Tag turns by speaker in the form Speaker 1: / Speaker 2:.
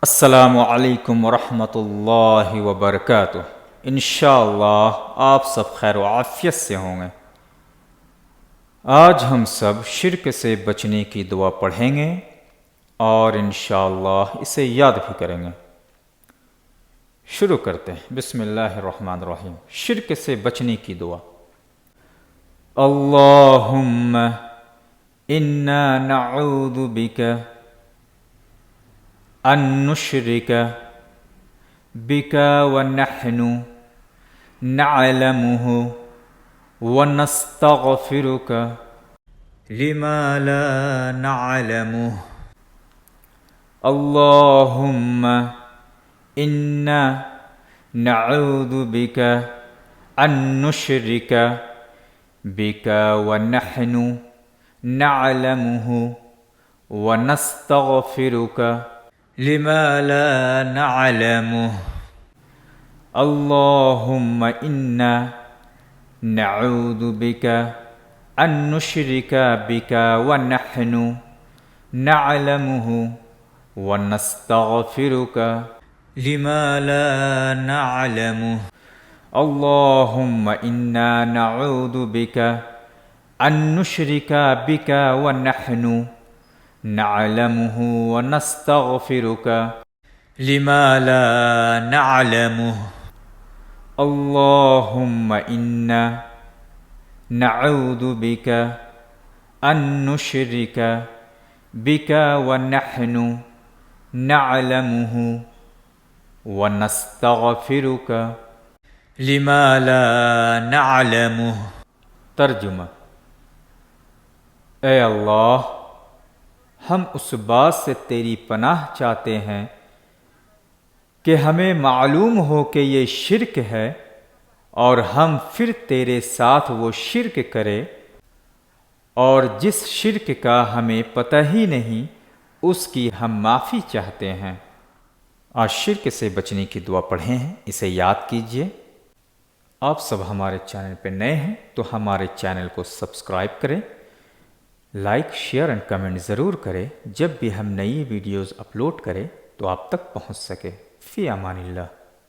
Speaker 1: अस्सलामु अलैकुम वरहमतुल्लाहि वबरकातुह। इंशाअल्लाह आप सब खैर व आफियत से होंगे। आज हम सब शिर्क से बचने की दुआ पढ़ेंगे और इंशाअल्लाह इसे याद भी करेंगे। शुरू करते हैं। बिस्मिल्लाहिर्रहमानिर्रहीम। शिर्क से बचने की दुआ। अल्लाहुम्मा इन्ना नऊज़ु बिका अन नुश्रिका बिका व नहनु नअलमुहु व नस्तगफिरुका लिमा ला नअलमुहु। अल्लाहुम्मा इन्ना नऊज़ु बिका अन नुश्रिका बिका व नहनु नअलमुहु व नस्तगफिरुका लिमा ला नअलमुहु। अल्लाहुम्मा इन्ना नऊज़ु बिका अन नुश्रिका बिका व नहनु नअलमुहु व नस्तगफिरुका लिमा ला नअलमुहु। अल्लाहुम्मा इन्ना नऊज़ु बिका अन नुश्रिका बिका व नहनु नअलमुहु व नस्तगफिरुका लिमा ला नअलमुहु। अल्लाहुम्मा इन्ना नऊज़ु बिका अन नुश्रिका बिका व नहनु नअलमुहु व नस्तगफिरुका लिमा ला नअलमुहु। तर्जुमा। ए अल्लाह, हम उस बात से तेरी पनाह चाहते हैं कि हमें मालूम हो कि ये शिर्क है और हम फिर तेरे साथ वो शिर्क करें, और जिस शिर्क का हमें पता ही नहीं उसकी हम माफ़ी चाहते हैं। आज शिर्क से बचने की दुआ पढ़े हैं, इसे याद कीजिए। आप सब हमारे चैनल पर नए हैं तो हमारे चैनल को सब्सक्राइब करें, लाइक शेयर एंड कमेंट ज़रूर करें। जब भी हम नई वीडियोज़ अपलोड करें तो आप तक पहुंच सके। फ़ी अमानिल्लाह।